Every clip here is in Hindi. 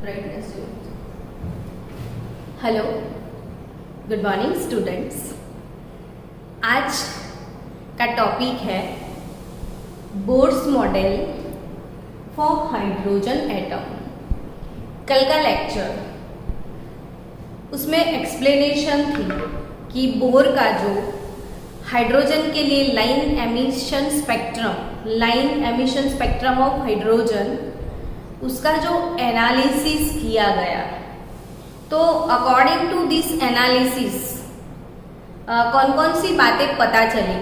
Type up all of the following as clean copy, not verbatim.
ब्राइटनेस जो। Hello, good morning students. आज का टॉपिक है Bohr's model for hydrogen atom. कल का लेक्चर उसमें एक्सप्लेनेशन थी कि बोर का जो हाइड्रोजन के लिए line emission spectrum of hydrogen, उसका जो एनालिसिस किया गया, तो अकॉर्डिंग टू दिस एनालिसिस कौन कौन सी बातें पता चली।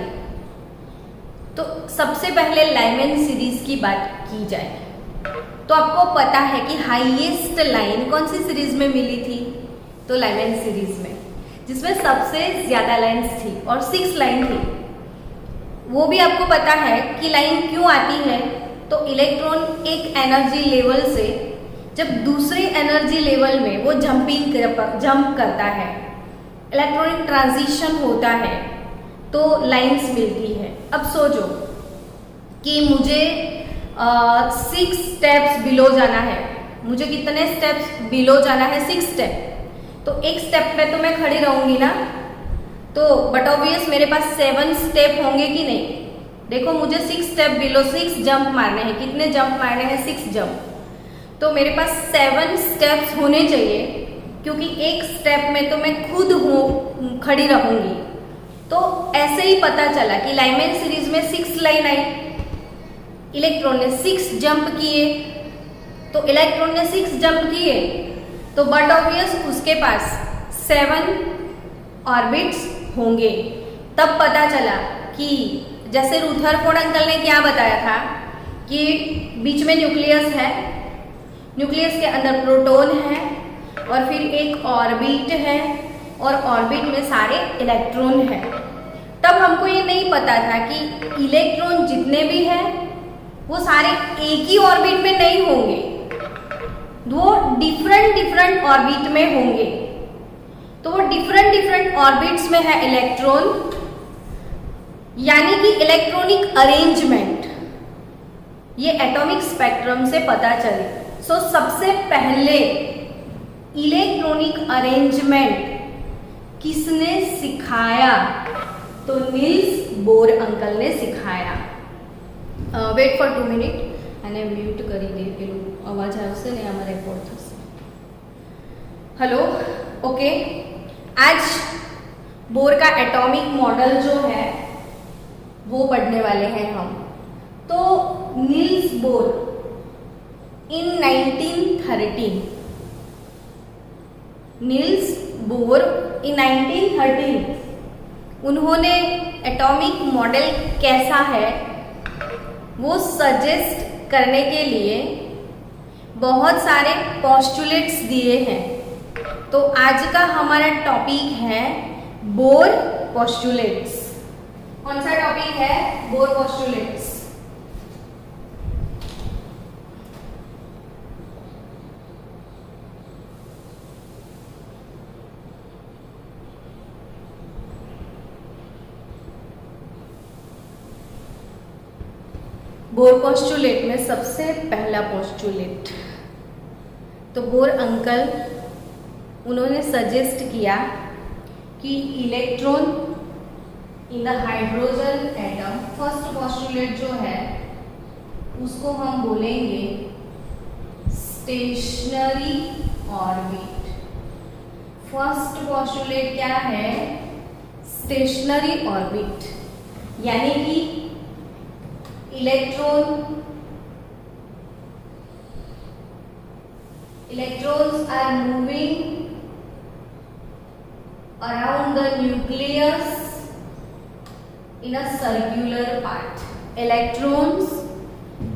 तो सबसे पहले लाइमैन सीरीज की बात की जाए तो आपको पता है कि हाईएस्ट लाइन कौन सी सीरीज में मिली थी, तो लाइमैन सीरीज में, जिसमें सबसे ज्यादा लाइन्स थी और 6 लाइन थी। वो भी आपको पता है कि लाइन क्यों आती है, तो इलेक्ट्रॉन एक एनर्जी लेवल से जब दूसरे एनर्जी लेवल में वो जंप करता है, इलेक्ट्रॉनिक ट्रांजिशन होता है, तो लाइंस मिलती है। अब सोचो कि मुझे 6 स्टेप्स बिलो जाना है, मुझे कितने स्टेप्स बिलो जाना है? 6 स्टेप। तो एक स्टेप पे तो मैं खड़ी रहूंगी ना, तो बट ऑब्वियस मेरे पास 7 स्टेप होंगे कि नहीं। देखो, मुझे 6 स्टेप बिलो 6 जंप मारने हैं। कितने जंप मारने हैं? 6 जंप। तो मेरे पास 7 स्टेप्स होने चाहिए, क्योंकि एक स्टेप में तो मैं खुद खड़ी रहूंगी। तो ऐसे ही पता चला कि लाइमैन सीरीज में 6 लाइन आई, इलेक्ट्रॉन ने 6 जंप किए। तो इलेक्ट्रॉन ने 6 जंप किए तो बट ऑब्वियस उसके पास 7 ऑर्बिट्स होंगे। तब पता चला कि जैसे रुदरफोर्ड अंकल ने क्या बताया था कि बीच में न्यूक्लियस है, न्यूक्लियस के अंदर प्रोटॉन है और फिर एक ऑर्बिट है और ऑर्बिट में सारे इलेक्ट्रॉन हैं। तब हमको ये नहीं पता था कि इलेक्ट्रॉन जितने भी हैं वो सारे एक ही ऑर्बिट में नहीं होंगे, वो डिफरेंट ऑर्बिट में होंगे। तो वो डिफरेंट ऑर्बिट्स में है इलेक्ट्रॉन, यानी कि इलेक्ट्रॉनिक अरेंजमेंट ये एटॉमिक स्पेक्ट्रम से पता चले। सो सबसे पहले इलेक्ट्रॉनिक अरेंजमेंट किसने सिखाया? तो नील्स बोर अंकल ने सिखाया। वेट फॉर 2 मिनिट અને મ્યુટ કરી દે, પેલું અવાજ આવશે ને આમાં રેકોર્ડ થશે। Hello, okay. आज बोर का एटॉमिक मॉडल जो है वो पढ़ने वाले हैं हम। तो नील्स बोर इन 1913, नील्स बोर इन 1913 उन्होंने एटॉमिक मॉडल कैसा है वो सजेस्ट करने के लिए बहुत सारे पोस्टुलेट्स दिए हैं। तो आज का हमारा टॉपिक है बोर पोस्टुलेट्स। कौन सा टॉपिक है? Bore postulates. बोर पोस्टुलेट में सबसे पहला पोस्टुलेट, तो बोर अंकल उन्होंने सजेस्ट किया कि electron in the hydrogen atom, first postulate जो है उसको हम बोलेंगे स्टेशनरी ऑर्बिट। फर्स्ट पोस्टुलेट क्या है? स्टेशनरी ऑर्बिट, यानी कि electrons are moving around the nucleus in a circular path. Electrons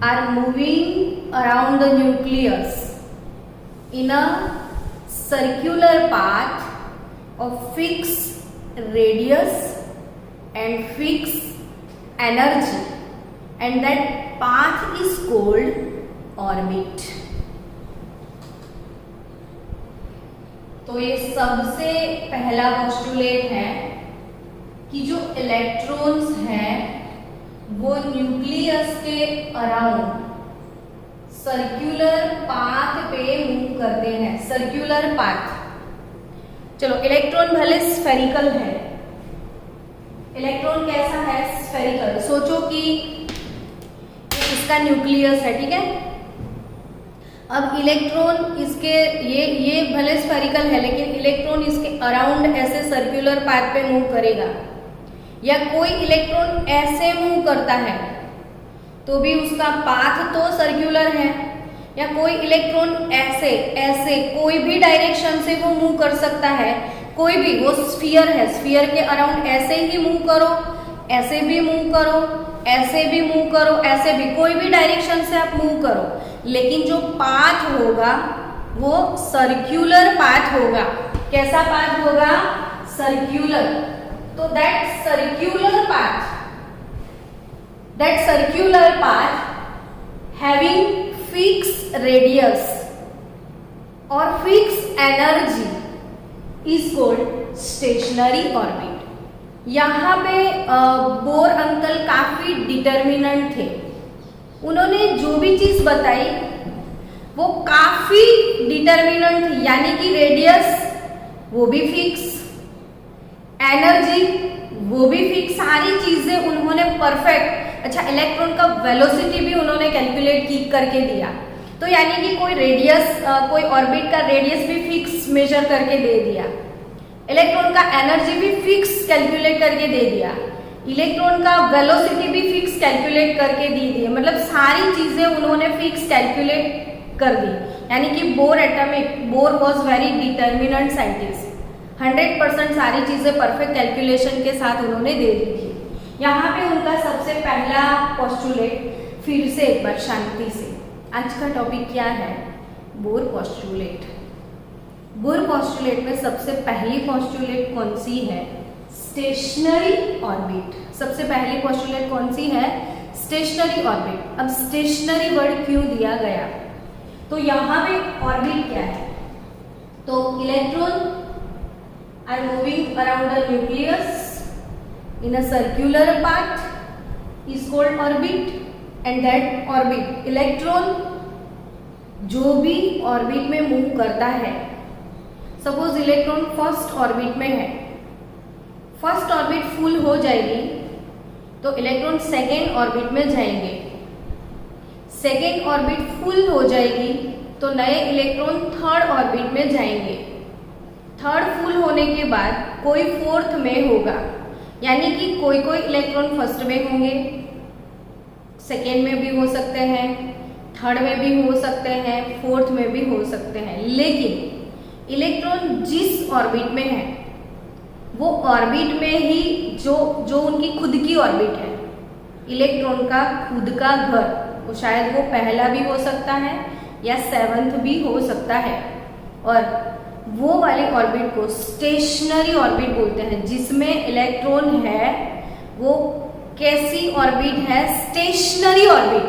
are moving around the nucleus in a circular path of fixed radius and fixed energy, and that path is called orbit. तो ये सबसे पहला पोस्टुलेट है कि जो इलेक्ट्रॉन्स हैं वो न्यूक्लियस के अराउंड सर्कुलर पाथ पे मूव करते दे हैं, सर्क्यूलर पाथ। चलो, इलेक्ट्रॉन भले स्फेरिकल है, इलेक्ट्रॉन कैसा है? स्फेरिकल। सोचो कि इसका न्यूक्लियस है, ठीक है। अब इलेक्ट्रॉन इसके ये भले स्फेरिकल है, लेकिन इलेक्ट्रॉन इसके अराउंड ऐसे सर्कुलर पाथ पे मूव करेगा, या कोई इलेक्ट्रॉन ऐसे मूव करता है तो भी उसका पाथ तो सर्कुलर है, या कोई इलेक्ट्रॉन ऐसे ऐसे कोई भी डायरेक्शन से वो मूव कर सकता है, कोई भी, वो स्फीयर है, स्फीयर के अराउंड ऐसे ही मूव करो, ऐसे भी मूव करो, ऐसे भी मूव करो, ऐसे भी, कोई भी डायरेक्शन से आप मूव करो, लेकिन जो पाथ होगा वो सर्क्यूलर पाथ होगा। कैसा पाथ होगा? सर्क्यूलर। तो that circular path having fix radius और fix energy is called stationary orbit. यहाँ पे बोर अंकल काफी डिटर्मिनेंट थे, उन्होंने जो भी चीज बताई वो काफी डिटर्मिनेंट थी, यानी कि रेडियस वो भी फिक्स, एनर्जी वो भी फिक्स, सारी चीजें उन्होंने परफेक्ट। अच्छा, इलेक्ट्रॉन का वेलोसिटी भी उन्होंने कैलकुलेट करके दिया, तो यानी कि कोई रेडियस, कोई ऑर्बिट का रेडियस भी फिक्स मेजर करके दे दिया, इलेक्ट्रॉन का एनर्जी भी फिक्स कैलकुलेट करके दे दिया, इलेक्ट्रॉन का वेलोसिटी भी फिक्स कैलकुलेट करके दी थी। मतलब सारी चीजें उन्होंने फिक्स कैलकुलेट कर दी, यानी कि bore was very determinant scientist, 100% सारी चीजें परफेक्ट कैलकुलेशन के साथ उन्होंने दे दी थी। यहाँ पे उनका सबसे पहला पोस्टुलेट, फिर से एक बार शांति से, आज का टॉपिक क्या है? Bore postulate. बोर पोस्टुलेट में सबसे पहली पोस्टुलेट कौन सी है? Stationery orbit. सबसे पहली पोस्टुलेट कौन सी है? Stationery orbit. अब स्टेशनरी वर्ड क्यों दिया गया? तो यहाँ पे ऑर्बिट क्या है? तो electron are moving around the nucleus in a circular path is called orbit, and that orbit, electron जो भी ऑर्बिट में मूव करता है, सपोज इलेक्ट्रॉन फर्स्ट ऑर्बिट में है, फर्स्ट ऑर्बिट फुल हो जाएगी तो इलेक्ट्रॉन सेकेंड ऑर्बिट में जाएंगे, सेकेंड ऑर्बिट फुल हो जाएगी तो नए इलेक्ट्रॉन थर्ड ऑर्बिट में जाएंगे, थर्ड फुल होने के बाद कोई फोर्थ में होगा, यानी कि कोई कोई इलेक्ट्रॉन फर्स्ट में होंगे, सेकेंड में भी हो सकते हैं, थर्ड में भी हो सकते हैं, फोर्थ में भी हो सकते हैं, लेकिन इलेक्ट्रॉन जिस ऑर्बिट में है वो ऑर्बिट में ही जो उनकी खुद की ऑर्बिट है, इलेक्ट्रॉन का खुद का घर, वो शायद वो पहला भी हो सकता है या सेवंथ भी हो सकता है, और वो वाली ऑर्बिट को स्टेशनरी ऑर्बिट बोलते हैं, जिसमें इलेक्ट्रॉन है वो कैसी ऑर्बिट है? Stationery orbit.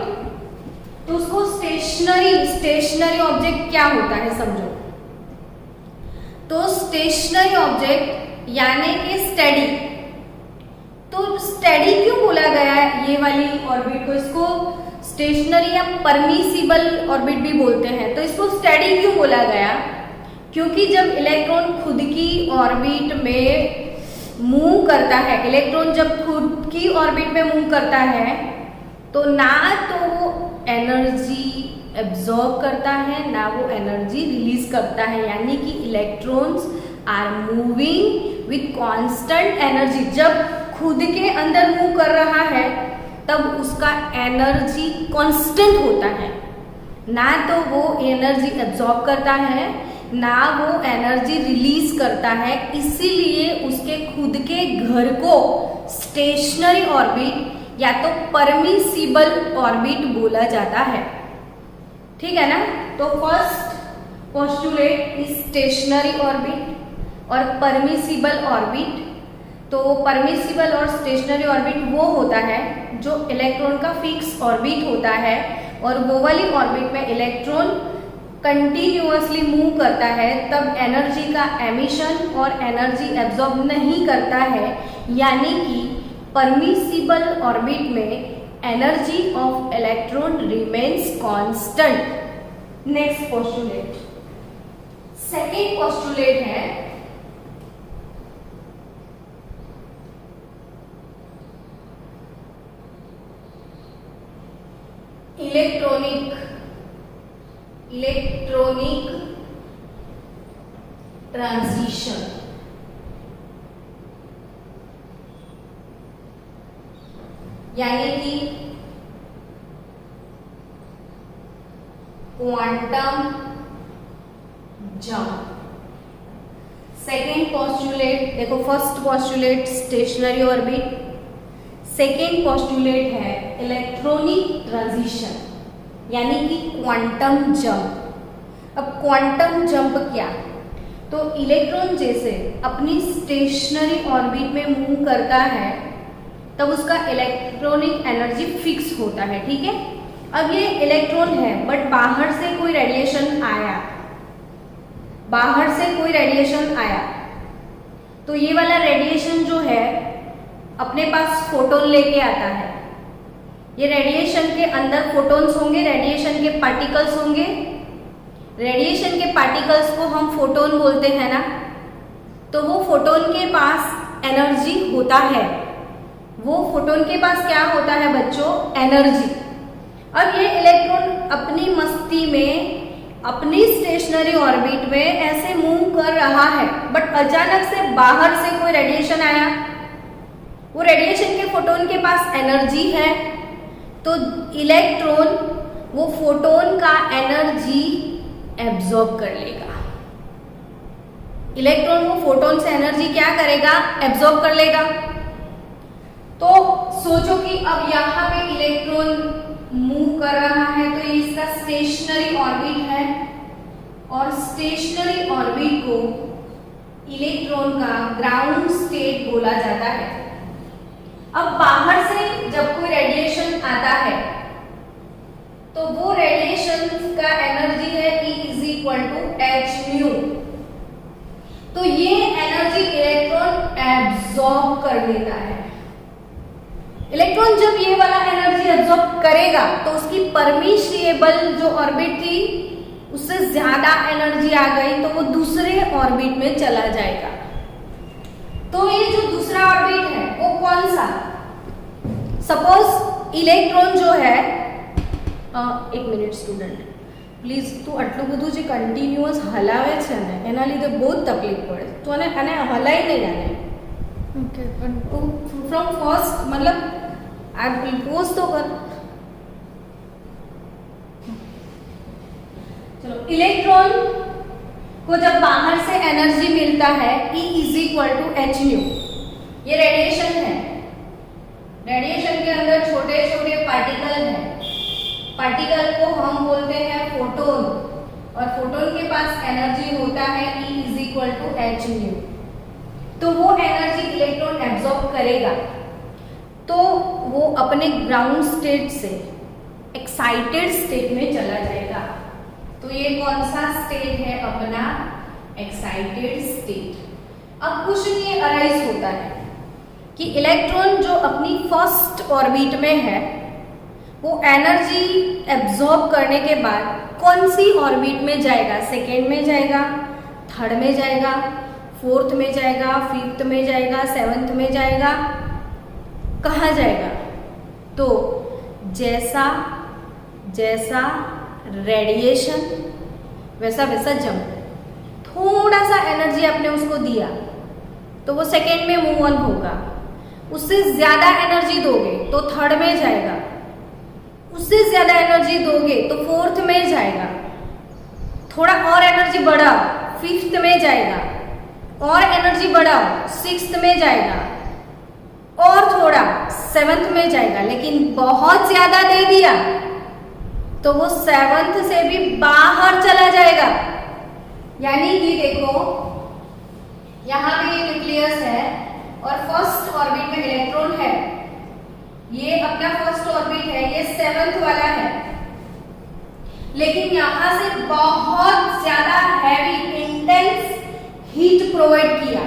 तो उसको स्टेशनरी ऑब्जेक्ट क्या होता है समझो। तो स्टेशनरी ऑब्जेक्ट यानी कि स्टेडी। तो स्टेडी क्यों बोला गया है ये वाली ऑर्बिट को? इसको स्टेशनरी या परमिसिबल ऑर्बिट भी बोलते हैं। तो इसको स्टेडी क्यों बोला गया? क्योंकि जब इलेक्ट्रॉन खुद की ऑर्बिट में मूव करता है, इलेक्ट्रॉन जब खुद की ऑर्बिट में मूव करता है तो ना तो वो एनर्जी एब्जॉर्ब करता है ना वो एनर्जी रिलीज करता है, यानी कि electrons are moving with constant energy. जब खुद के अंदर मूव कर रहा है तब उसका एनर्जी कांस्टेंट होता है, ना तो वो एनर्जी एब्जॉर्ब करता है ना वो एनर्जी रिलीज करता है, इसीलिए उसके खुद के घर को स्टेशनरी ऑर्बिट या तो परमिसिबल ऑर्बिट बोला जाता है। ठीक है ना? तो first postulate is stationary orbit और परमिसिबल ऑर्बिट। तो परमिसिबल और स्टेशनरी ऑर्बिट वो होता है जो इलेक्ट्रॉन का फिक्स ऑर्बिट होता है, और वो वाली ऑर्बिट में इलेक्ट्रॉन कंटिन्यूअसली मूव करता है, तब एनर्जी का एमिशन और एनर्जी एब्जॉर्ब नहीं करता है, यानी कि परमिसिबल ऑर्बिट में energy of electron remains constant. Next postulate, second postulate है इलेक्ट्रॉनिक ट्रांजिशन। यानी कि क्वांटम जंप। सेकेंड पोस्टुलेट देखो, first postulate stationery orbit, second postulate है इलेक्ट्रॉनिक ट्रांजिशन यानी कि क्वांटम जंप। अब क्वांटम जंप क्या? तो इलेक्ट्रॉन जैसे अपनी स्टेशनरी ऑर्बिट में मूव करता है तब उसका इलेक्ट्रॉनिक एनर्जी फिक्स होता है, ठीक है। अब ये इलेक्ट्रॉन है बट बाहर से कोई रेडिएशन आया, तो ये वाला रेडिएशन जो है अपने पास फोटोन लेके आता है। ये रेडिएशन के अंदर फोटोन्स होंगे, रेडिएशन के पार्टिकल्स होंगे। रेडिएशन के पार्टिकल्स को हम फोटोन बोलते हैं ना, तो वो फोटोन के पास एनर्जी होता है। वो फोटोन के पास क्या होता है बच्चों? एनर्जी। अब ये इलेक्ट्रॉन अपनी मस्ती में अपनी स्टेशनरी ऑर्बिट में ऐसे मूव कर रहा है, बट अचानक से बाहर से कोई रेडिएशन आया। वो रेडिएशन के फोटोन के पास एनर्जी है, तो इलेक्ट्रॉन वो फोटोन का एनर्जी एब्जॉर्ब कर लेगा। इलेक्ट्रॉन वो फोटोन से एनर्जी क्या करेगा? एब्जॉर्ब कर लेगा। तो सोचो कि अब यहाँ पे इलेक्ट्रॉन मूव कर रहा है, तो ये इसका स्टेशनरी ऑर्बिट है और स्टेशनरी ऑर्बिट को इलेक्ट्रॉन का ग्राउंड स्टेट बोला जाता है। अब बाहर से जब कोई रेडिएशन आता है तो वो रेडिएशन का एनर्जी है E = h²। तो ये एनर्जी इलेक्ट्रॉन एब्जॉर्ब कर लेता है। इलेक्ट्रॉन जब ये वाला एनर्जी एब्जॉर्ब करेगा तो उसकी परमिशिएबल जो ऑर्बिट थी उससे ज्यादा एनर्जी आ गई, तो वो दूसरे ऑर्बिट में चला जाएगा। तो ये जो दूसरा ऑर्बिट है वो कौन सा? सपोज इलेक्ट्रॉन जो है, एक मिनिट स्टूडेंट प्लीज, તું આટલું બધું જે કન્ટિન્યુઅસ હલાવે છે ને એના લીધે બહુ તકલીફ પડે, તો આને હલાઈ નહીં આને। ઓકે, પણ તું ફ્રોમ ફર્સ્ટ मतलब આ પોઝ તો કર। चलो, इलेक्ट्रॉन को जब बाहर से एनर्जी मिलता है E = h², ये रेडिएशन है। रेडिएशन के अंदर छोटे छोटे पार्टिकल हैं। पार्टिकल को हम बोलते हैं फोटोन, और फोटोन के पास एनर्जी होता है E = h²। तो वो एनर्जी इलेक्ट्रॉन एब्जॉर्ब करेगा, तो वो अपने ग्राउंड स्टेट से एक्साइटेड स्टेट में चला जाएगा। तो ये कौन सा स्टेट है? अपना एक्साइटेड स्टेट। अब क्वेश्चन ये अराइज होता है कि इलेक्ट्रॉन जो अपनी फर्स्ट ऑर्बिट में है वो एनर्जी एब्जॉर्ब करने के बाद कौन सी ऑर्बिट में जाएगा? सेकेंड में जाएगा, थर्ड में जाएगा, फोर्थ में जाएगा, फिफ्थ में जाएगा, सेवंथ में जाएगा, कहाँ जाएगा? तो जैसा जैसा रेडिएशन वैसा वैसा जंप। थोड़ा सा एनर्जी आपने उसको दिया तो वो सेकेंड में मूव ऑन होगा। उससे ज्यादा एनर्जी दोगे तो थर्ड में जाएगा, उससे ज्यादा एनर्जी दोगे तो फोर्थ में जाएगा, थोड़ा और एनर्जी बढ़ाओ फिफ्थ में जाएगा, और एनर्जी बढ़ाओ सिक्स्थ में जाएगा, और थोड़ा सेवंथ में जाएगा। लेकिन बहुत ज्यादा दे दिया तो वो सेवंथ से भी बाहर चला जाएगा। यानी कि देखो यहाँ पे ये न्यूक्लियस है और फर्स्ट ऑर्बिट में इलेक्ट्रॉन है, ये अपना फर्स्ट ऑर्बिट है, ये सेवंथ वाला है, लेकिन यहां से बहुत ज्यादा हैवी इंटेंस हीट प्रोवाइड किया,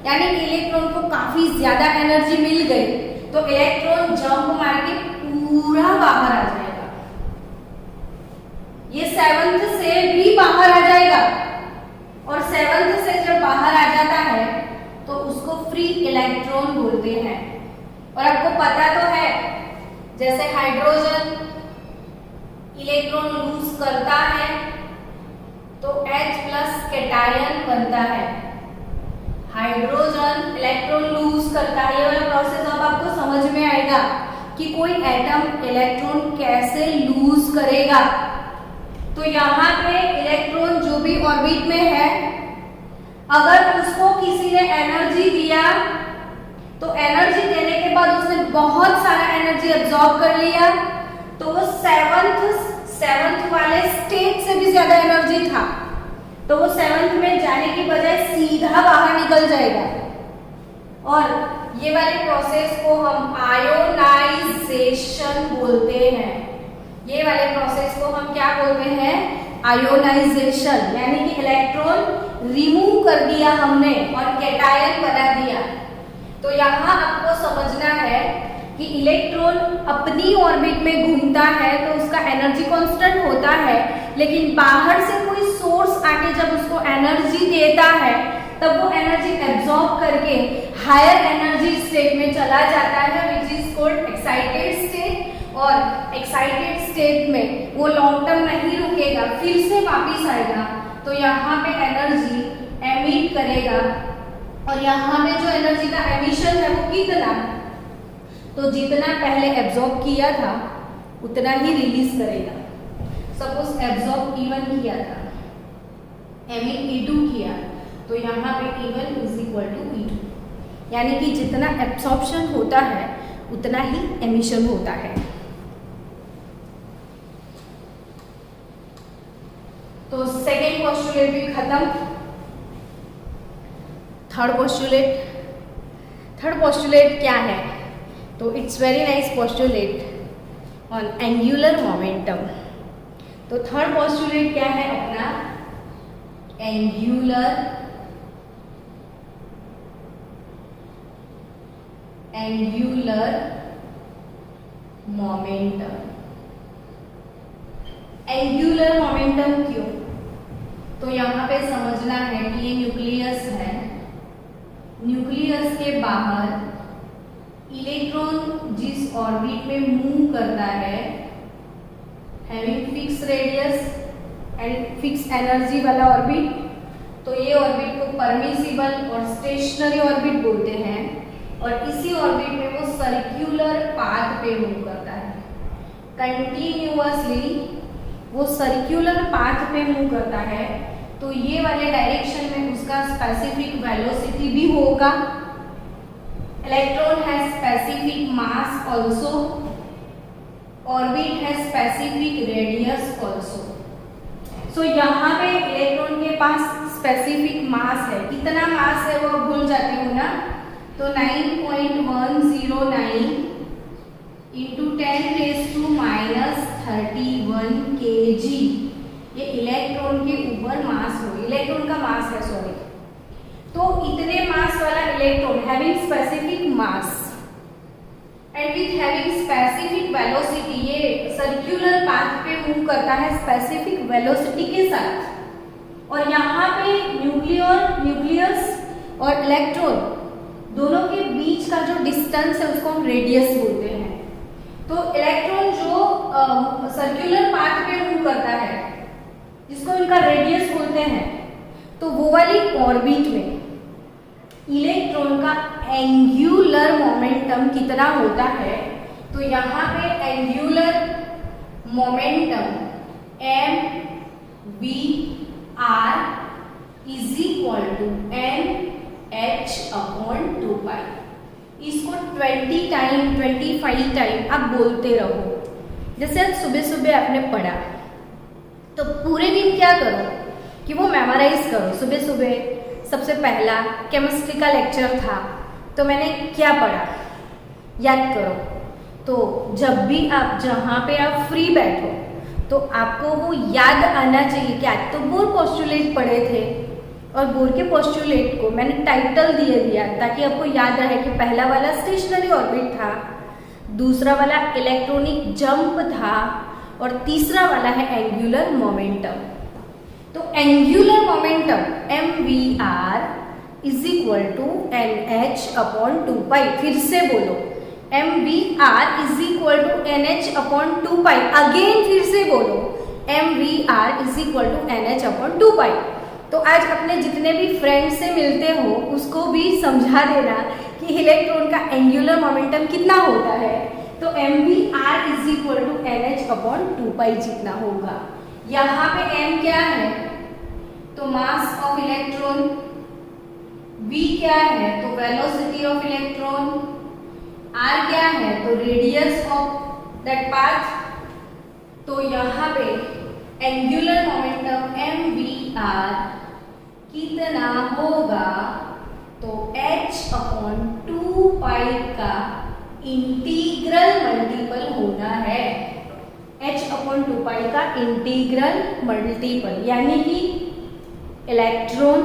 यानी इलेक्ट्रॉन को काफी ज्यादा एनर्जी मिल गई, तो इलेक्ट्रॉन जंप मार के पूरा बाहर आ जाएगा। ये सेवंथ से भी बाहर आ जाएगा। और सेवंथ से जब बाहर आ जाता है तो उसको फ्री इलेक्ट्रॉन बोलते हैं। और आपको पता तो है जैसे हाइड्रोजन इलेक्ट्रॉन लूज करता है तो H+ कैटायन बनता है। हाइड्रोजन इलेक्ट्रॉन लूज करता है, ये वाला प्रोसेस अब आपको समझ में आएगा कि कोई एटम इलेक्ट्रॉन कैसे लूज करेगा। तो यहाँ पे इलेक्ट्रॉन जो भी ऑर्बिट में है, अगर उसको किसी ने एनर्जी दिया तो एनर्जी देने के बाद उसने बहुत सारा एनर्जी एब्जॉर्ब कर लिया तो वो सेवंथ वाले स्टेट से भी ज्यादा एनर्जी था, तो वो सेवंथ में जाने की बजाय सीधा बाहर निकल जाएगा। और ये वाले प्रोसेस को हम आयोनाइजेशन बोलते हैं। ये वाले प्रोसेस को हम क्या बोलते हैं? आयोनाइजेशन, यानी कि इलेक्ट्रॉन रिमूव कर दिया हमने और कैटायन बना दिया। तो यहाँ आपको समझना है कि इलेक्ट्रॉन अपनी ऑर्बिट में घूमता है तो उसका एनर्जी कांस्टेंट होता है, लेकिन बाहर से कोई सोर्स आके जब उसको एनर्जी देता है तब वो एनर्जी एब्जॉर्ब करके हायर एनर्जी स्टेट में चला जाता है, which is called excited state. और एक्साइटेड स्टेट में वो लॉन्ग टर्म नहीं रुकेगा, फिर से वापिस आएगा तो यहाँ पे एनर्जी एमिट करेगा। और यहाँ पे जो एनर्जी का एमिशन है वो कितना, तो जितना पहले एब्जॉर्ब किया था उतना ही रिलीज करेगा। सपोज एब्जॉर्ब E1 किया था, एमिट E2 किया, तो यहाँ पे E1 is equal to E2, यानी कि जितना एब्सॉर्प्शन होता है उतना ही एमिशन होता है। तो सेकेंड पोस्टुलेट भी खत्म। थर्ड पोस्टुलेट क्या है? तो it's very nice postulate on angular momentum. तो थर्ड पोस्टुलेट क्या है अपना? Angular momentum. एंगुलर मोमेंटम क्यों? तो यहाँ पे समझना है कि ये न्यूक्लियस है, न्यूक्लियस के बाहर इलेक्ट्रॉन जिस ऑर्बिट में मूव करता है, having fix radius and fix energy वाला ऑर्बिट, तो ये ऑर्बिट को परमिसिबल और स्टेशनरी ऑर्बिट बोलते हैं। और इसी ऑर्बिट में वो सर्कुलर पाथ पे मूव करता है, कंटिन्यूअसली वो सर्कुलर पाथ पे मूव करता है। तो ये वाले डायरेक्शन में उसका स्पेसिफिक वेलोसिटी भी होगा। Electron has specific mass also, orbit has specific radius also. So यहाँ पे इलेक्ट्रॉन के पास स्पेसिफिक मास है, कितना मास है वो भूल जाती हूँ ना, तो 9.109 इंटू 10⁻31 kg ये इलेक्ट्रॉन के ऊपर मास हो, इलेक्ट्रॉन का मास है, सॉरी। तो इतने मास वाला electron having specific mass and with having specific velocity, ये सर्कुलर पाथ पे मूव करता है स्पेसिफिक वेलोसिटी के साथ। और यहाँ पे न्यूक्लियस और इलेक्ट्रॉन दोनों के बीच का जो डिस्टेंस है उसको हम रेडियस बोलते हैं। तो इलेक्ट्रॉन जो सर्कुलर पाथ पे मूव करता है जिसको इनका रेडियस बोलते हैं, तो वो वाली ऑर्बिट में इलेक्ट्रॉन का एंगुलर मोमेंटम कितना होता है? तो यहाँ पे angular momentum mv/r is equal to mh/2π। इसको 20 टाइम 25 टाइम आप बोलते रहो। जैसे आज सुबह सुबह आपने पढ़ा तो पूरे दिन क्या करो कि वो मेमोराइज करो। सुबह सुबह सबसे पहला केमिस्ट्री का लेक्चर था तो मैंने क्या पढ़ा याद करो। तो जब भी आप जहाँ पे आप फ्री बैठो तो आपको वो याद आना चाहिए कि आज तो बोर पोस्टुलेट पढ़े थे, और बोर के पोस्टुलेट को मैंने टाइटल दिया ताकि आपको याद रहे कि पहला वाला स्टेशनरी ऑर्बिट था, दूसरा वाला इलेक्ट्रॉनिक जंप था और तीसरा वाला है एंगुलर मोमेंटम। तो angular momentum mvr is equal to nh upon 2 फिर से बोलो, mvr is equal to nh upon 2 again फिर से बोलो, mvr is equal to nh upon 2 तो आज अपने जितने भी फ्रेंड से मिलते हो उसको भी समझा देना कि इलेक्ट्रॉन का एंगुलर मोमेंटम कितना होता है। तो mvr is equal to nh upon 2 जितना होगा। यहाँ पे m क्या है, तो मास ऑफ इलेक्ट्रॉन, v क्या है, तो वेलोसिटी ऑफ इलेक्ट्रॉन, r क्या है, तो रेडियस ऑफ दैट पाथ। तो यहाँ पे एंगुलर मोमेंटम mvr कितना होगा, तो h अपॉन 2 का इंटीग्रल मल्टीपल होना है, h अपॉन 2 का इंटीग्रल मल्टीपल, यानी कि electron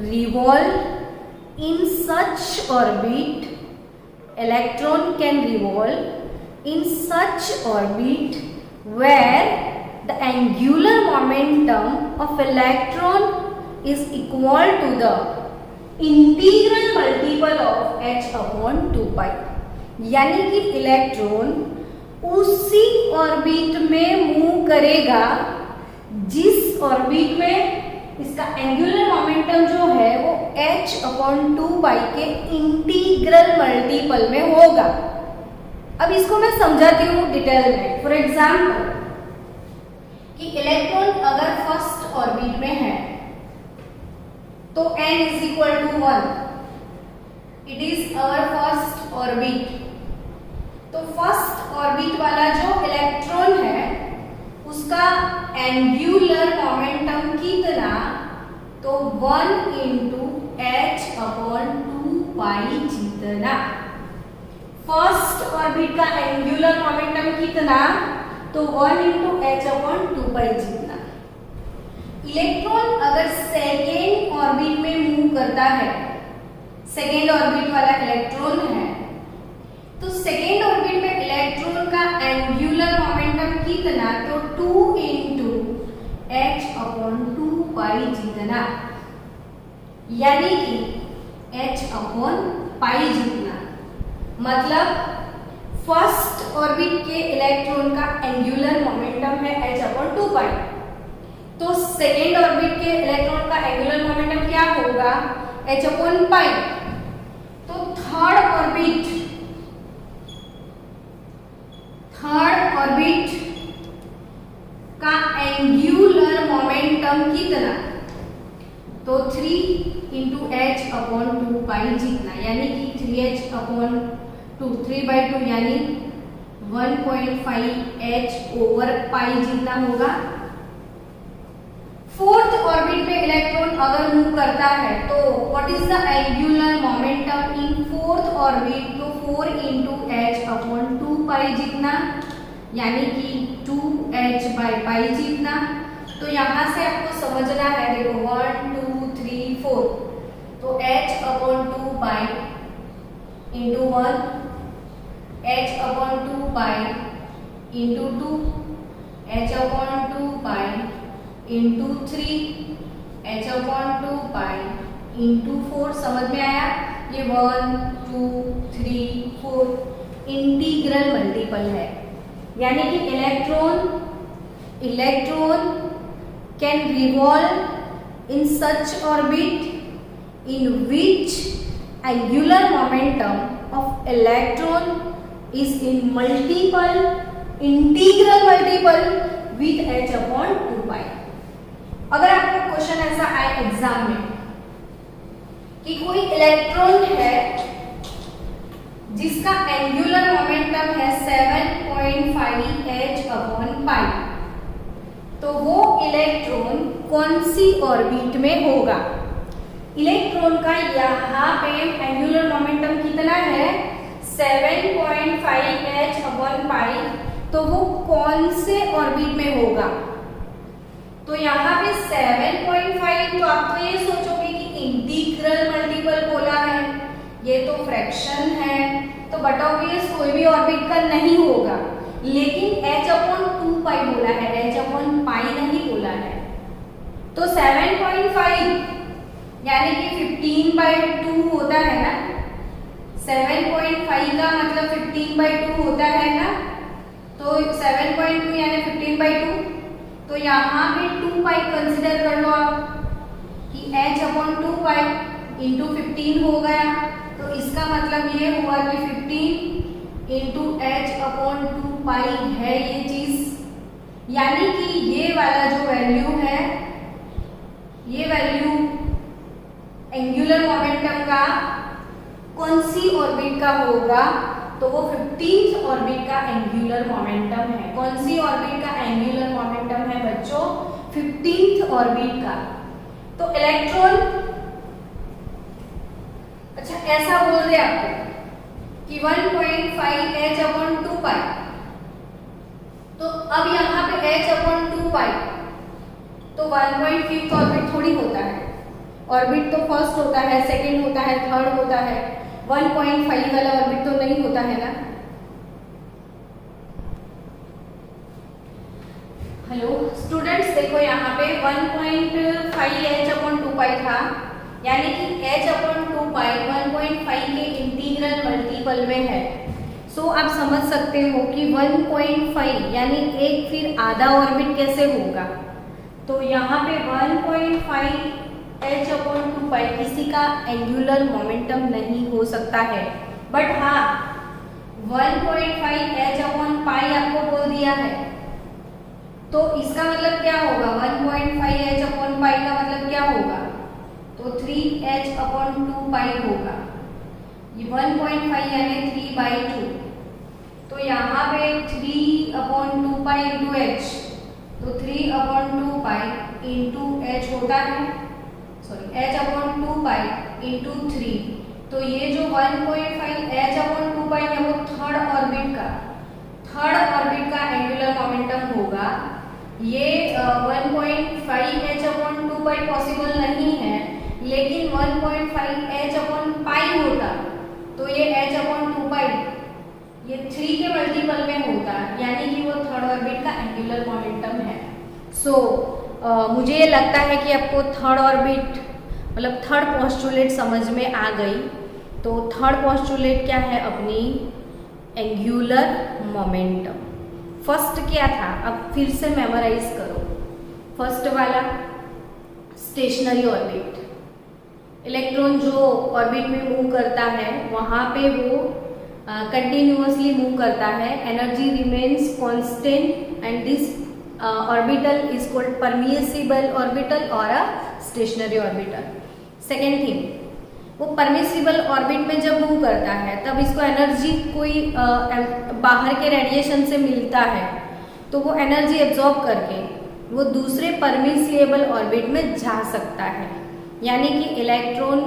revolve in such orbit, electron can revolve in such orbit where the angular momentum of electron is equal to the integral multiple of h upon 2 यानी कि इलेक्ट्रॉन उसी ऑर्बिट में मूव करेगा जिस ऑर्बिट में इसका एंगुलर मोमेंटम जो है वो h अपॉन 2 के इंटीग्रल मल्टीपल में होगा। अब इसको मैं समझाती हूँ डिटेल में। फॉर एग्जाम्पल कि इलेक्ट्रॉन अगर फर्स्ट ऑर्बिट में है तो n is equal to 1, it is our first orbit. तो फर्स्ट ऑर्बिट वाला जो इलेक्ट्रॉन है उसका एंगुलर मोमेंटम कितना, तो 1 इंटू h अपॉन 2 जितना। फर्स्ट ऑर्बिट का एंगुलर मोमेंटम कितना, तो 1 इंटू h अपॉन 2 जितना। इलेक्ट्रॉन अगर सेकेंड ऑर्बिट में मूव करता है, सेकेंड ऑर्बिट वाला इलेक्ट्रॉन है, तो सेकेंड ऑर्बिट में इलेक्ट्रॉन का एंगुलर मोमेंटम कितना, तो 2 इंटू h अपॉन 2 जितना, यानी कि h अपॉन पाई जितना। मतलब फर्स्ट ऑर्बिट के इलेक्ट्रॉन का एंगुलर मोमेंटम है h अपॉन 2 तो सेकेंड ऑर्बिट के इलेक्ट्रॉन का एंगुलर मोमेंटम क्या होगा, h अपॉन पाई। तो थर्ड ऑर्बिट का एंगुलर मोमेंटम कितना, तो 3 इंटू h अपॉन 2 जितना, यानी कि 3h अपॉन 2, 3/2 यानी 1.5h ओवर पाई जितना होगा। फोर्थ ऑर्बिट पे इलेक्ट्रॉन अगर मूव करता है तो what is the angular momentum in fourth orbit, तो 4 इंटू h अपॉन 2 जितना, यानी कि 2h/पाई जितना। तो यहाँ से आपको समझना है, देखो 1 2 3 4, तो h upon 2 into 1, h upon 2 into 2, h upon 2 into 3, h upon 2 into 4। समझ में आया? ये 1 2 3 4 इंटीग्रल मल्टीपल है, यानी कि electron can revolve in such orbit in which angular momentum of electron is in multiple, integral multiple with h upon 2 अगर आपको क्वेश्चन ऐसा आए एग्जाम में कि कोई इलेक्ट्रॉन है जिसका एंगुलर मोमेंटम है 7.5h अपॉन पाई, तो वो इलेक्ट्रॉन कौन सी ऑर्बिट में होगा? इलेक्ट्रॉन का यहाँ पे एंगुलर मोमेंटम कितना है, 7.5h अपॉन पाई, तो वो कौन से ऑर्बिट में होगा? तो यहाँ पे 7.5, तो आप तो ये सोचोगे कि इंटीग्रल मल्टीपल बोला है, ये तो फ्रैक्शन है, तो बट ऑब्वियस कोई भी ऑर्बिट का नहीं होगा। लेकिन h अपॉन 2 बोला है, h अपॉन पाई नहीं बोला है। तो 7.5 यानी कि 15/2 होता है ना, 7.5 का मतलब 15/2 होता है ना, तो 7.2 यानी 15/2, तो यहाँ पे 2 पाई कंसिडर कर लो आप कि h/2 इंटू 15 हो गया, तो इसका मतलब ये हुआ कि 15 इंटू h/2 है ये चीज, यानी कि ये वाला जो वैल्यू है, ये वैल्यू एंगुलर मोमेंटम का कौन सी ऑर्बिट का होगा, तो वो 15th ऑर्बिट का एंगुलर मोमेंटम है। कौन सी ऑर्बिट का एंगुलर मोमेंटम है बच्चों? 15th ऑर्बिट का। तो इलेक्ट्रॉन, अच्छा ऐसा बोल दे आपको कि 1.5 h/2, तो अब यहाँ पे h/2, तो 1.5 ऑर्बिट थोड़ी होता है, ऑर्बिट तो फर्स्ट होता है, सेकंड होता है, थर्ड होता है, 1.5 वाला ऑर्बिट तो नहीं होता है ना। हेलो स्टूडेंट्स, देखो यहाँ पे 1.5 h/2 था, यानी कि h/2 1.5 के इंटीग्रल मल्टीपल में है। सो आप समझ सकते हो कि 1.5 यानी एक फिर आधा ऑर्बिट कैसे होगा, तो यहाँ पे 1.5 h/2 किसी का एंगुलर मोमेंटम नहीं हो सकता है, बट हाँ 1.5 h/π आपको बोल दिया है, तो इसका मतलब क्या होगा? 1.5 h/π का मतलब क्या होगा? तो 3h/2 होगा। ये 1.5 यानी 3/2, तो यहाँ पे 3/2 इंटू h, तो 3/2 इंटू h होता है, सॉरी h/2 इंटू 3, तो ये जो 1.5 h/2 है वो थर्ड ऑर्बिट का एंगुलर मोमेंटम होगा। ये 1.5 h/2 पॉसिबल नहीं है, लेकिन 1.5 h/π होता, तो ये h/2 ये 3 के मल्टीपल में होता, यानी कि वो थर्ड ऑर्बिट का एंगुलर मोमेंटम है। सो मुझे ये लगता है कि आपको थर्ड ऑर्बिट मतलब थर्ड पोस्टुलेट समझ में आ गई। तो थर्ड पोस्टुलेट क्या है अपनी? Angular momentum. फर्स्ट क्या था? अब फिर से मेमोराइज करो। फर्स्ट वाला स्टेशनरी ऑर्बिट, इलेक्ट्रॉन जो ऑर्बिट में मूव करता है वहाँ पे वो कंटिन्यूअसली मूव करता है, energy remains constant and this orbital is called permissible orbital और अ स्टेशनरी ऑर्बिटल। सेकेंड थिंग, वो परमिसिबल ऑर्बिट में जब मूव करता है तब इसको एनर्जी कोई बाहर के रेडिएशन से मिलता है, तो वो एनर्जी एब्जॉर्ब करके वो दूसरे परमिसिबल ऑर्बिट में जा सकता है, यानी कि इलेक्ट्रॉन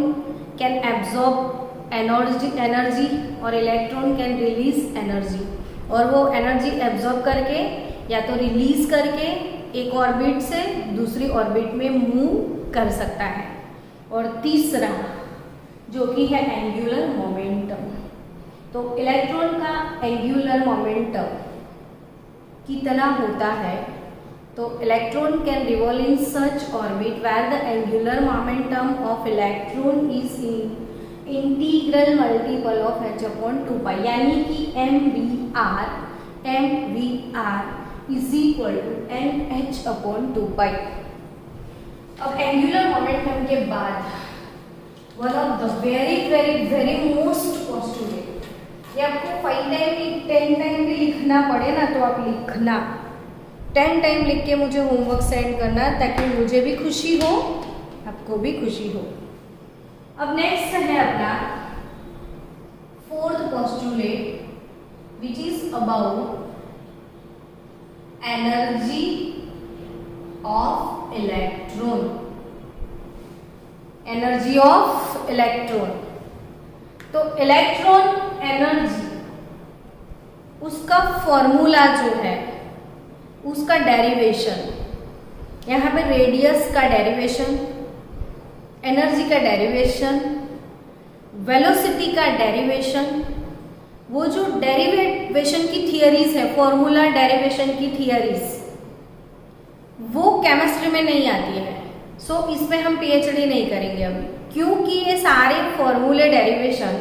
कैन एब्जॉर्ब एनर्जी और इलेक्ट्रॉन कैन रिलीज एनर्जी, और वो एनर्जी एब्जॉर्ब करके या तो रिलीज करके एक ऑर्बिट से दूसरी ऑर्बिट में मूव कर सकता है। और तीसरा जो कि है एंगुलर मोमेंटम, तो इलेक्ट्रॉन का एंगुलर मोमेंटम कितना होता है? तो electron can revolve in such orbit where the angular momentum of electron is in integral multiple of h/2, यानी कि mvr is equal to nh/2। अब एंगुलर मोमेंटम के बाद one of the very most postulate, ये आपको 5 टाइम 10 टाइम भी लिखना पड़े ना तो आप लिखना, 10 टाइम लिख के मुझे होमवर्क सेंड करना, ताकि मुझे भी खुशी हो आपको भी खुशी हो। अब नेक्स्ट है अपना fourth postulate which is about energy of electron. Energy of electron, तो इलेक्ट्रॉन एनर्जी उसका फॉर्मूला जो है उसका डेरिवेशन, यहाँ पे रेडियस का डेरिवेशन, एनर्जी का डेरिवेशन, वेलोसिटी का डेरिवेशन, वो जो डेरिवेशन की थियरीज है, फॉर्मूला डेरिवेशन की थियरीज, वो केमिस्ट्री में नहीं आती है, सो इसमें हम पीएचडी नहीं करेंगे अभी, क्योंकि ये सारे फॉर्मूले डेरिवेशन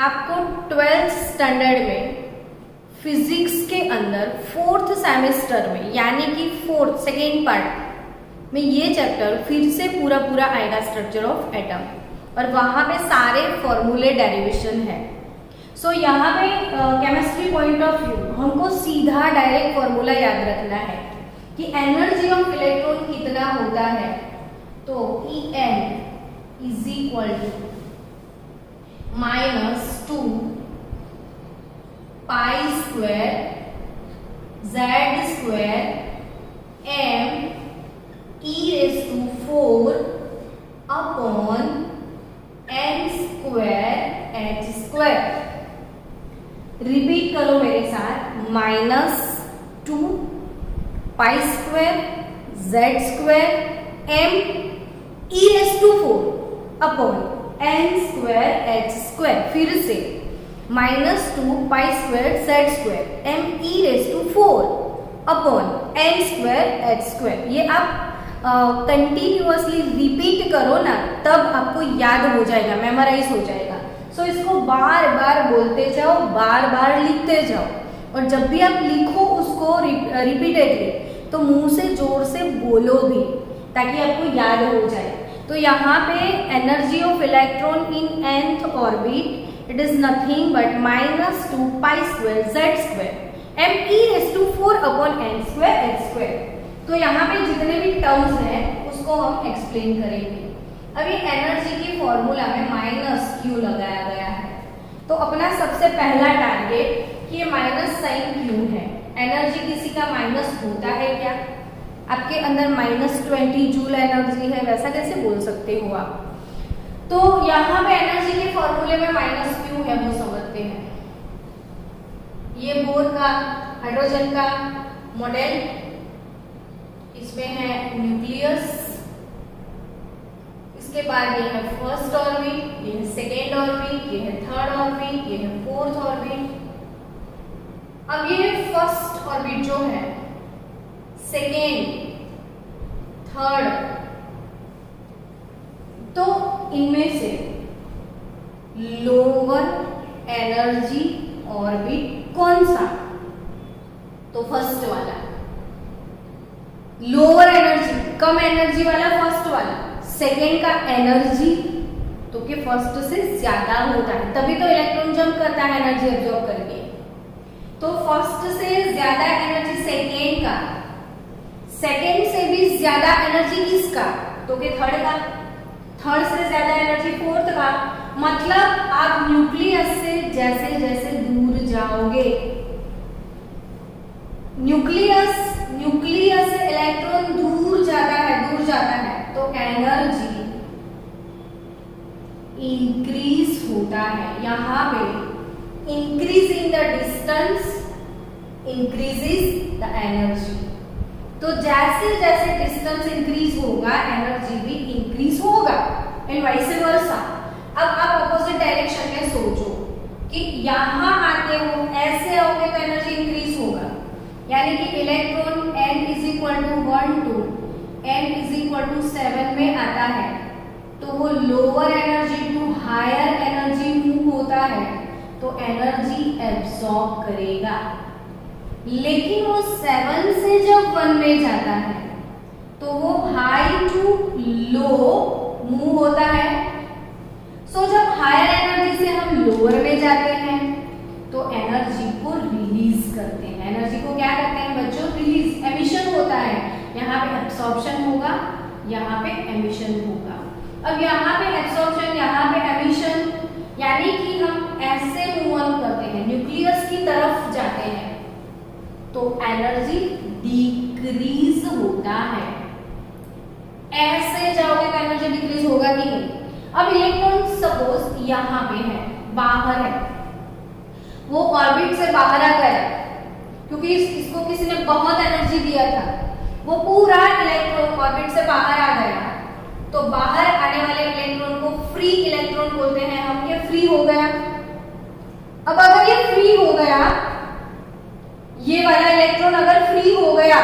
आपको 12th स्टैंडर्ड में फिजिक्स के अंदर 4th सेमेस्टर में, यानी कि 4th सेकेंड पार्ट में ये चैप्टर फिर से पूरा पूरा आएगा, स्ट्रक्चर ऑफ एटम, और वहां पे सारे फॉर्मूले डेरिवेशन है। सो यहाँ पे केमिस्ट्री पॉइंट ऑफ व्यू हमको सीधा डायरेक्ट फॉर्मूला याद रखना है कि एनर्जी ऑफ इलेक्ट्रॉन कितना होता है, तो En is equal to -2 pi square z square m e⁴ upon n square h square. Repeat करो मेरे साथ, -2 pi square z square m e⁴ upon n square h square. फिर से -2 pi square z square m e⁴ upon n square h square. ये आप कंटिन्यूअसली रिपीट करो ना, तब आपको याद हो जाएगा, मेमोराइज हो जाएगा। सो इसको बार बार बोलते जाओ, बार बार लिखते जाओ, और जब भी आप लिखो उसको रिपीटेडली तो मुंह से जोर से बोलो भी, ताकि आपको याद हो जाए। तो यहाँ पे energy of electron in nth orbit it is nothing but -2 pi square z square m e⁴ upon n square h square. तो यहाँ पे जितने भी टर्म्स हैं उसको हम एक्सप्लेन करेंगे। अभी एनर्जी की फॉर्मूला में -q लगाया गया है, तो अपना सबसे पहला टारगेट कि ये माइनस साइन क्यों है। एनर्जी किसी का माइनस होता है क्या? आपके अंदर -20 जूल एनर्जी है, वैसा कैसे बोल सकते हो आप? तो यहाँ पे एनर्जी के फॉर्मूले में -q है, वो समझते हैं। ये बोर का हाइड्रोजन का मॉडल, इसमें है न्यूक्लियस, इसके बाद ये है फर्स्ट ऑर्बिट, ये है सेकेंड ऑर्बिट, ये है थर्ड ऑर्बिट, ये है फोर्थ ऑर्बिट। अब ये फर्स्ट ऑर्बिट जो है, सेकेंड, थर्ड, तो इनमें से लोअर एनर्जी ऑर्बिट कौन सा? तो फर्स्ट वाला। लोअर एनर्जी, कम एनर्जी वाला फर्स्ट वाला। सेकेंड का एनर्जी तो कि फर्स्ट से ज्यादा होता है, तभी तो इलेक्ट्रॉन जंप करता है एनर्जी एब्जॉर्ब करके। तो फर्स्ट से ज्यादा एनर्जी सेकेंड का, सेकेंड से भी ज्यादा एनर्जी किसका? तो कि थर्ड का, थर्ड से ज्यादा एनर्जी फोर्थ का। मतलब आप न्यूक्लियस से जैसे जैसे दूर जाओगे, न्यूक्लियस से इलेक्ट्रॉन दूर जाता है, तो एनर्जी इंक्रीज होता है। यहाँ पे increase in the distance increases the energy. तो जैसे जैसे डिस्टेंस इंक्रीज होगा एनर्जी भी इंक्रीज होगा, एंड वाइस वर्सा। अब आप अपोजिट डायरेक्शन में सोचो कि यहाँ आते हो, ऐसे आओगे तो एनर्जी इंक्रीज होगा, यानी कि इलेक्ट्रॉन n = 1 to n = 7 में आता है, तो वो lower energy to higher energy move होता है, तो एनर्जी एब्सॉर्ब करेगा। लेकिन वो 7 से जब 1 में जाता है तो वो हाई टू लो मूव होता है। सो जब हायर एनर्जी से हम लोअर में जाते हैं तो एनर्जी को रिलीज करते हैं। एनर्जी को क्या करते हैं बच्चों? रिलीज, एमिशन होता है। यहाँ पे एब्सॉर्प्शन होगा, यहाँ पे एमिशन होगा। अब यहाँ पे एब्सॉर्प्शन, यहाँ पे एमिशन, यानी कि हम ऐसे मूव ऑन करते हैं, न्यूक्लियस की तरफ जाते हैं, तो एनर्जी डिक्रीज होता है। ऐसे जाओगे तो एनर्जी डिक्रीज होगा कि नहीं? अब इलेक्ट्रॉन सपोज यहाँ पे है, बाहर है, वो ऑर्बिट से बाहर आ गया क्योंकि इसको किसी ने बहुत एनर्जी दिया था, वो पूरा इलेक्ट्रॉन ऑर्बिट से बाहर आ गया, तो बाहर आने वाले इलेक्ट्रॉन को फ्री इलेक्ट्रॉन बोलते हैं हम। ये फ्री हो गया। अब अगर ये फ्री हो गया, ये वाला इलेक्ट्रॉन अगर फ्री हो गया,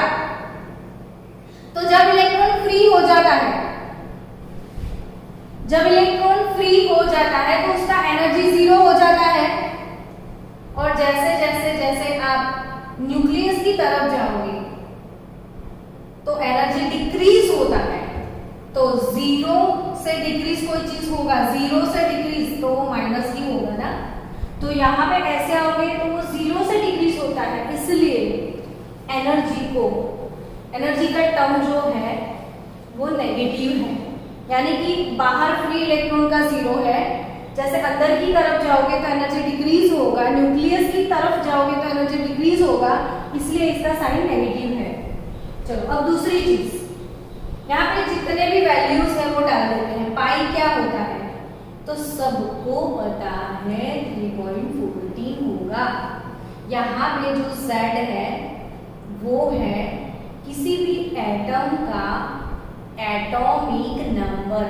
तो जब इलेक्ट्रॉन फ्री हो जाता है जब इलेक्ट्रॉन फ्री हो जाता है तो उसका एनर्जी जीरो हो जाता है, और जैसे जैसे जैसे आप न्यूक्लियस की तरफ जाओगे तो एनर्जी डिक्रीज होता है। तो जीरो से डिक्रीज कोई चीज होगा, जीरो से डिक्रीज तो वो माइनस ही होगा ना। तो यहाँ पे ऐसे आओगे तो वो जीरो से डिक्रीज होता है, इसलिए एनर्जी का टर्म जो है वो नेगेटिव है, यानी कि बाहर फ्री इलेक्ट्रॉन का जीरो है, जैसे अंदर की तरफ जाओगे तो एनर्जी डिक्रीज होगा, न्यूक्लियस की तरफ जाओगे तो एनर्जी डिक्रीज होगा, इसलिए इसका साइन नेगेटिव है। चलो अब दूसरी चीज, यहाँ पे जितने भी वैल्यूज है वो डाल देते हैं। पाई क्या होता है तो सबको पता है 3.14 होगा। यहाँ पे जो Z है वो है किसी भी एटम का एटॉमिक नंबर।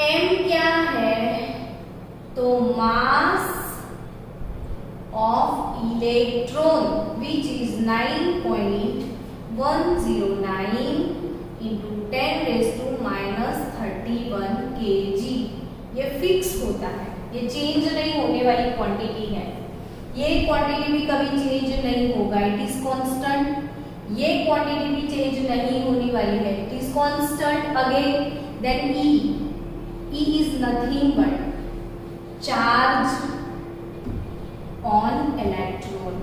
M क्या है तो mass of electron which is 9.109 into 10⁻⁻31 kg। ये फिक्स होता है, ये चेंज नहीं होने वाली क्वांटिटी है। ये क्वांटिटी भी कभी चेंज नहीं होगा, इट इज कांस्टेंट। ये क्वांटिटी भी चेंज नहीं होने वाली है, it is constant again. Then E is nothing but charge on electron।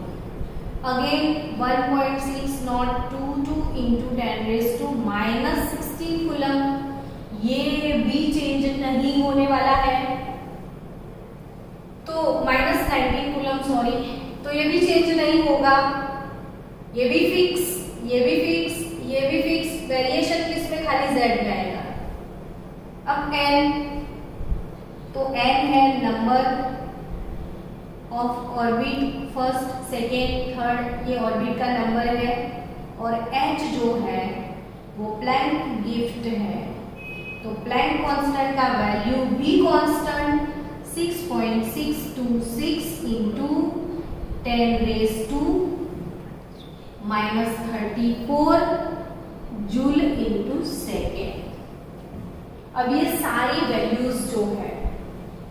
Again 1.6022 into 10⁻⁻16 coulomb. ये भी चेंज नहीं होने वाला है, तो -19 कूलम सॉरी, तो ये भी चेंज नहीं होगा। ये भी फिक्स, ये भी फिक्स, ये भी फिक्स। वेरिएशन किसमें खाली Z में आएगा। अब N, तो N है number of orbit, first second third, ये ऑर्बिट का नंबर है। और H जो है वो प्लैंक गिफ्ट है, तो प्लैंक कांस्टेंट का वैल्यू भी constant 6.626 into 10⁻⁻34 joule into second. अब ये सारी वैल्यूज जो है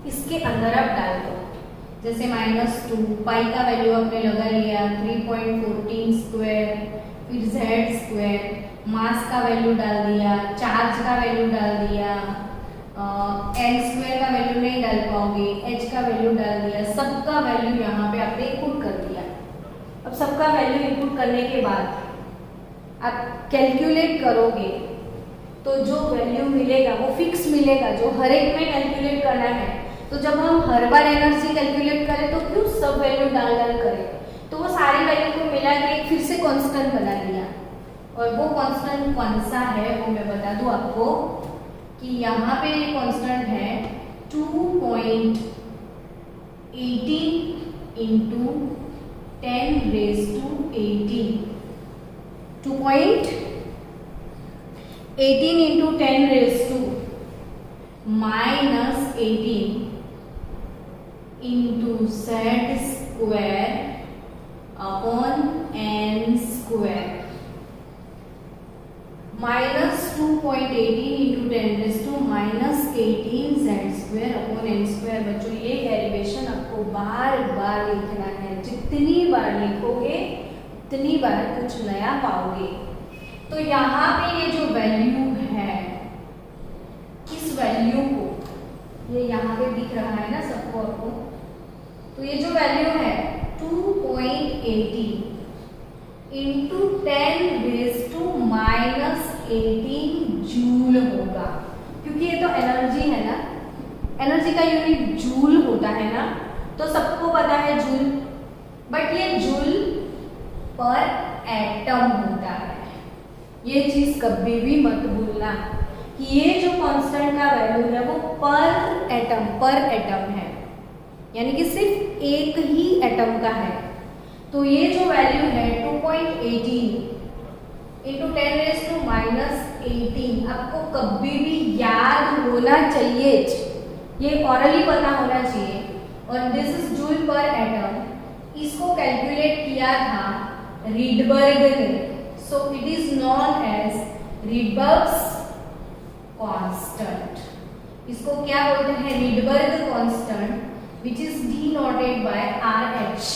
इसके अंदर आप डाल दो, जैसे -2 पाई का वैल्यू आपने लगा लिया 3.14 स्क्वायर, फिर Z स्क्वायर, मास का वैल्यू डाल दिया, चार्ज का वैल्यू डाल दिया, N स्क्वायर का वैल्यू नहीं डाल पाओगे, H का वैल्यू डाल दिया, सबका वैल्यू यहाँ पे आपने इनपुट कर दिया। अब सबका वैल्यू इनपुट करने के बाद आप कैलकुलेट करोगे तो जो वैल्यू मिलेगा वो फिक्स मिलेगा, जो हर एक में कैलकुलेट करना है। तो जब हम हर बार एनर्जी कैलकुलेट करें तो क्यों सब वैल्यू डाल करें, तो वो सारी वैल्यू को मिला के फिर से कांस्टेंट बना लिया। और वो कांस्टेंट कौन सा है वो मैं बता दूं आपको कि यहाँ पे कांस्टेंट है 2.18 into 10⁻18। 2.18 into 10⁻⁻18 into Z square upon N square। -2.18 into 10⁻⁻18 Z square upon N square। बच्चों ये डेरिवेशन आपको बार बार लिखना है, जितनी बार लिखोगे उतनी बार कुछ नया पाओगे। तो यहाँ पे ये जो वैल्यू है, इस वैल्यू को, ये यहाँ पे दिख रहा है ना सबको आपको, तो ये जो वैल्यू है 2.18 into 10⁻⁻18 जूल होगा, क्योंकि ये तो एनर्जी है ना, एनर्जी का यूनिट जूल होता है ना, तो सबको पता है जूल, बट ये जूल पर एटम होता है। ये चीज कभी भी मत भूलना कि ये जो कांस्टेंट का वैल्यू है वो पर एटम है, यानी कि सिर्फ एक ही एटम का है। तो ये जो वैल्यू है 2.18 into 10⁻⁻18 आपको कभी भी याद होना चाहिए, ये ऑरली पता होना चाहिए। और this is joule per atom, इसको कैलकुलेट किया था रीडबर्ग ने, so it is known as Rydberg's constant, इसको क्या बोलते हैं, Rydberg constant which is denoted by RH।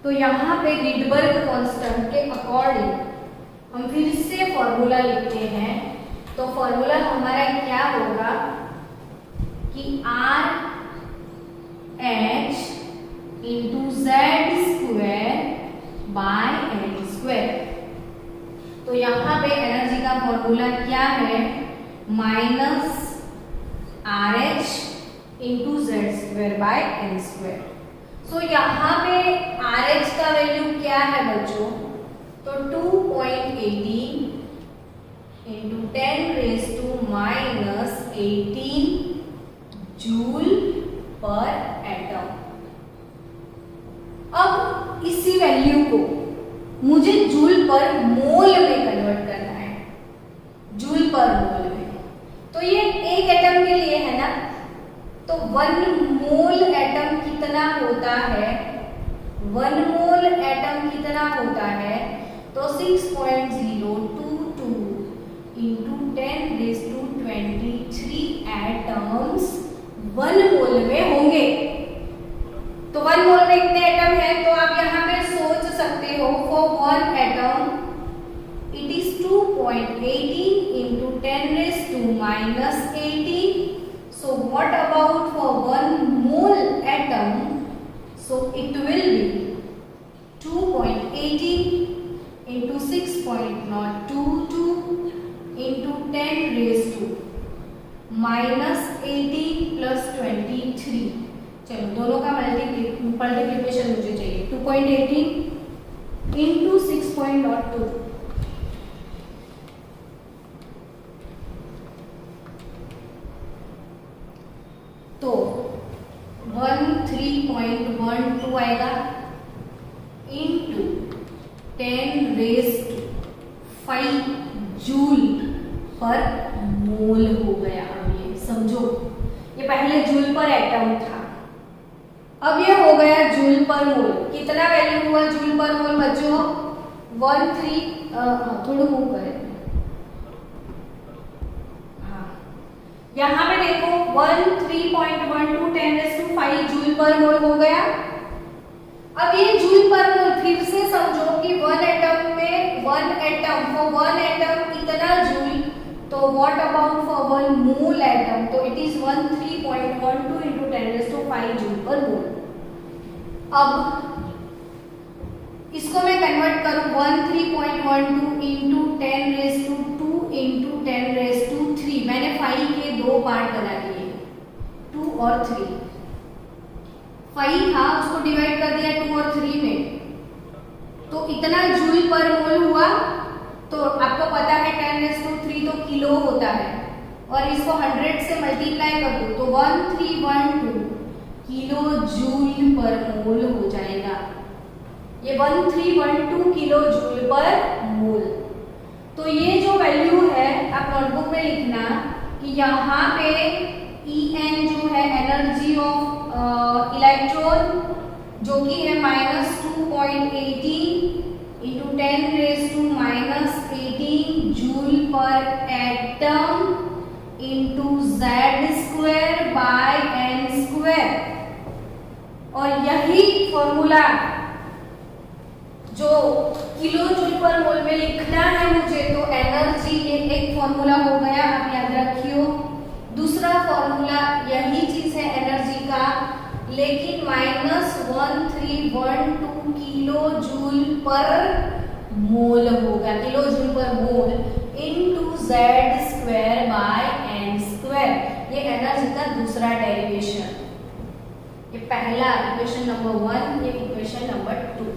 तो यहाँ पे रिडबर्ग कांस्टेंट के अकॉर्डिंग हम फिर से फॉर्मूला लिखते हैं। तो फॉर्मूला हमारा क्या होगा कि RH into Z² bye L²। तो यहाँ पे एनर्जी का फॉर्मूला क्या है, -RH into Z² bye L²। सो यहाँ पे RH का वैल्यू क्या है बच्चों, तो 2.18 इंटू 10⁻⁻18 जूल पर एटम। अब इसी वैल्यू को मुझे जूल पर मोल में कन्वर्ट करना है, जूल पर मोल में। तो ये एक एटम के लिए है ना, तो 1 मोल एटम कितना होता है, 1 मोल एटम कितना होता है, तो 6.022 इंटू 10⁻23 एटम्स 1 मोल में होंगे। तो 1 मोल में कितने एटम है, तो आप यहाँ पे सोच सकते हो, for 1 atom it is 2.18 into 10⁻⁻18। So what about for 1 mole atom? So it will be 2.18 into 6.022 into 10⁻⁻18 plus 23। चलो दोनों का मल्टीप्लिकेशन मुझे चाहिए, 2.18 into 6.02। तो 13.12 आएगा इंटू 10⁵ जूल पर मोल हो गया। अब ये समझो, ये पहले जूल पर एटम था, अब ये हो गया जूल पर मोल। कितना वैल्यू हुआ जूल पर मोल बच्चों, 13 थोड़ा मूव करें, यहाँ पे देखो 13.12 10⁵ जूल पर मोल हो गया। अब ये जूल पर मोल फिर से समझो कि 1 एटम में 1 एटम, फॉर 1 एटम इतना जूल, तो what about for 1 mole atom, तो it is 13.12 into 10⁵ joule per mole. अब इसको मैं कन्वर्ट करूं 13.12 इंटू 10⁻² इंटू 10⁻3। मैंने 5 के 2 पार्ट बना लिए, 2 और 3। 5 था, उसको डिवाइड कर दिया 2 और 3 में, तो इतना जूल पर मोल हुआ। तो आपको पता है 10⁻³ तो किलो होता है, और इसको 100 से मल्टीप्लाई कर दो तो 1312 किलो जूल पर मोल हो जाएगा। ये 1312 किलो जूल पर मोल। तो ये जो वैल्यू है आप नोटबुक में लिखना कि यहाँ पे En जो है एनर्जी ऑफ इलेक्ट्रॉन, जो कि है -2.18 into 10⁻⁻18 joule per atom into Z² by N²। और यही फॉर्मूला जो किलो जूल पर मोल में लिखना है मुझे, तो एनर्जी ये एक फॉर्मूला हो गया, आप याद रखियो। दूसरा फॉर्मूला यही चीज है एनर्जी का, लेकिन -1312 किलो जूल पर मोल होगा, kilo joule per mole into Z² by N²। ये एनर्जी का दूसरा डेरिवेशन। ये पहला इक्वेशन नंबर 1, ये इक्वेशन नंबर 2।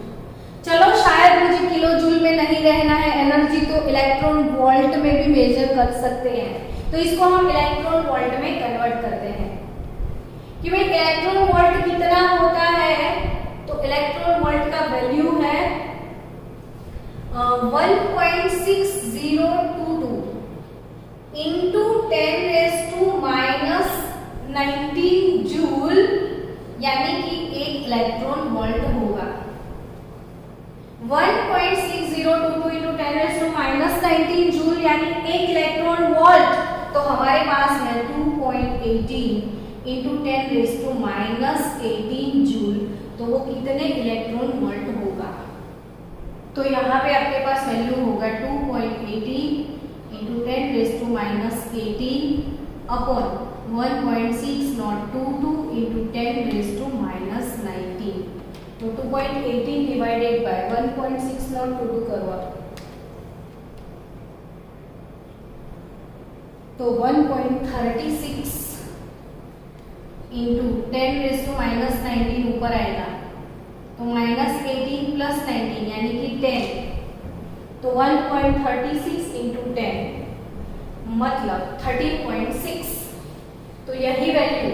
चलो शायद मुझे किलो जूल में नहीं रहना है, एनर्जी तो इलेक्ट्रॉन वोल्ट में भी मेजर कर सकते हैं, तो इसको हम इलेक्ट्रॉन वोल्ट में कन्वर्ट करते हैं कि भाई इलेक्ट्रॉन वोल्ट कितना होता है। तो इलेक्ट्रॉन वोल्ट का वैल्यू है 1.6022 इंटू 10⁻⁻19 जूल, यानी कि 1 इलेक्ट्रॉन वोल्ट होगा। 1.6022 इंटू 10⁻⁻19 जूल यानी 1 इलेक्ट्रॉन वोल्ट। तो हमारे पास है 2.18 इंटू 10⁻⁻18 जूल, तो वो कितने इलेक्ट्रॉन वोल्ट होगा। तो यहाँ पे आपके पास वैल्यू होगा 2.18 इंटू 10⁻18 अपॉन 1.6022 इंटू 10⁻⁻19। तो 2.18 डिवाइडेड बाय 1.6022 करो आप, तो 1.36 इंटू 10⁻⁻19 ऊपर आएगा, तो -18 प्लस 19 यानी कि 10, तो 1.36 इंटू 10 मतलब 13.6। तो यही वैल्यू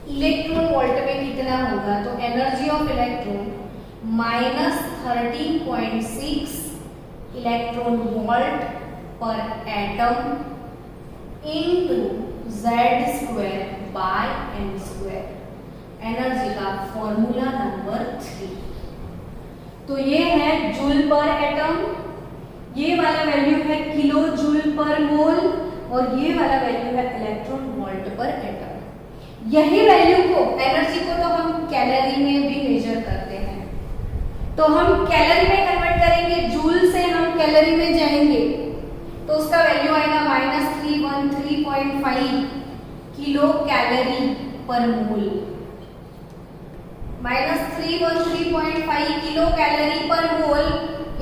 इलेक्ट्रॉन वोल्ट में कितना होगा, तो energy of electron -13.6 electron volt per atom into Z² by m²। Energy का फॉर्मूला नंबर 3। तो ये है जूल पर एटम, ये वाला वैल्यू है किलो जूल पर मोल, और ये वाला वैल्यू है इलेक्ट्रॉन वोल्ट पर एटम। यही वैल्यू को, एनर्जी को तो हम कैलोरी में भी मेजर करते हैं, तो हम कैलोरी में कन्वर्ट करेंगे, जूल से हम कैलोरी में जाएंगे, तो उसका वैल्यू आएगा -313.5 किलो कैलोरी पर मोल। -313.5 किलो कैलोरी पर mole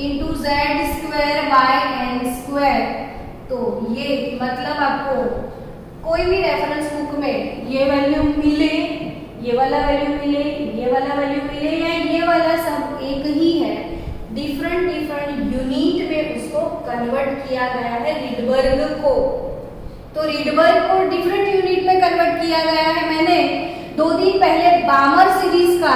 into Z² by m²। तो ये मतलब आपको कोई भी रेफरेंस बुक में ये वैल्यू मिले, ये वाला वैल्यू मिले, ये वाला वैल्यू मिले, या ये वाला सब एक ही है, डिफरेंट यूनिट में उसको कन्वर्ट किया गया है रिडबर्ग को। तो रिडबर्ग को डिफरेंट यूनिट में कन्वर्ट किया गया है। मैंने 2 दिन पहले बामर सीरीज का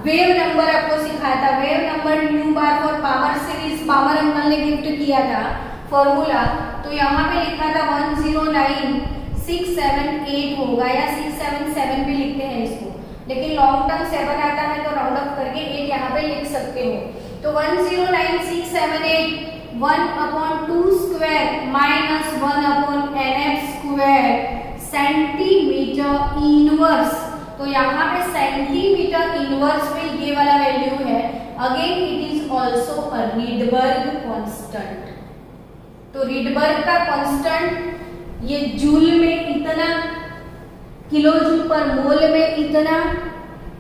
वेव नंबर आपको सिखाया था, wave number new bar for बामर series, बामर uncle ने गिफ्ट किया था फॉर्मूला। तो यहाँ पे लिखा था 109678 होगा, या 677 भी लिखते हैं इसको, लेकिन लॉन्ग टर्म 7 आता है तो राउंड अप करके 8 यहाँ पे लिख सकते हो। तो 109678 1/2² माइनस 1/nf² सेंटीमीटर इनवर्स। तो यहाँ पे सेंटीमीटर इनवर्स में ये वाला वैल्यू है। Again it is also a Rydberg constant. तो रिडबर्ग का कांस्टेंट ये जूल में इतना, किलो जूल पर मोल में इतना,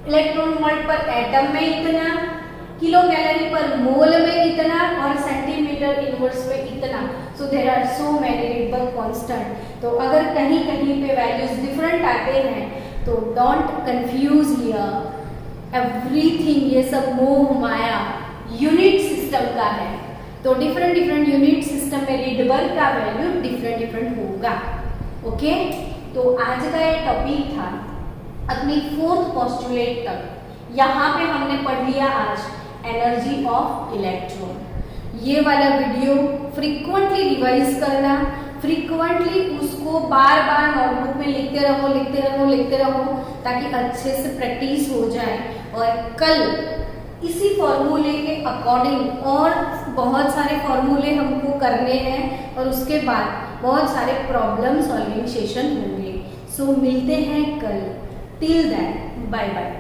इलेक्ट्रॉन वोल्ट पर एटम में इतना, किलो कैलोरी पर मोल में इतना, और सेंटीमीटर इनवर्स में इतना। So there are so many Rydberg constant. तो अगर कहीं कहीं पे वैल्यूज डिफरेंट आते हैं तो डोंट कंफ्यूज हियर, एवरीथिंग ये सब मोह माया यूनिट सिस्टम का है। तो डिफरेंट यूनिट सिस्टम में रिडबर्ग का वैल्यू डिफरेंट होगा। ओके, तो आज का ये टॉपिक था अपनी 4th पोस्टुलेट तक। यहाँ पे हमने पढ़ लिया आज एनर्जी ऑफ इलेक्ट्रॉन। ये वाला वीडियो फ्रीक्वेंटली रिवाइज करना, फ्रीक्वेंटली उसको बार नोटबुक में लिखते रहो ताकि अच्छे से प्रैक्टिस हो जाए, और कल इसी फॉर्मूले के अकॉर्डिंग और बहुत सारे फॉर्मूले हमको करने हैं, और उसके बाद बहुत सारे प्रॉब्लम सॉल्विंग सेशन होंगे। सो मिलते हैं कल। Till then bye bye.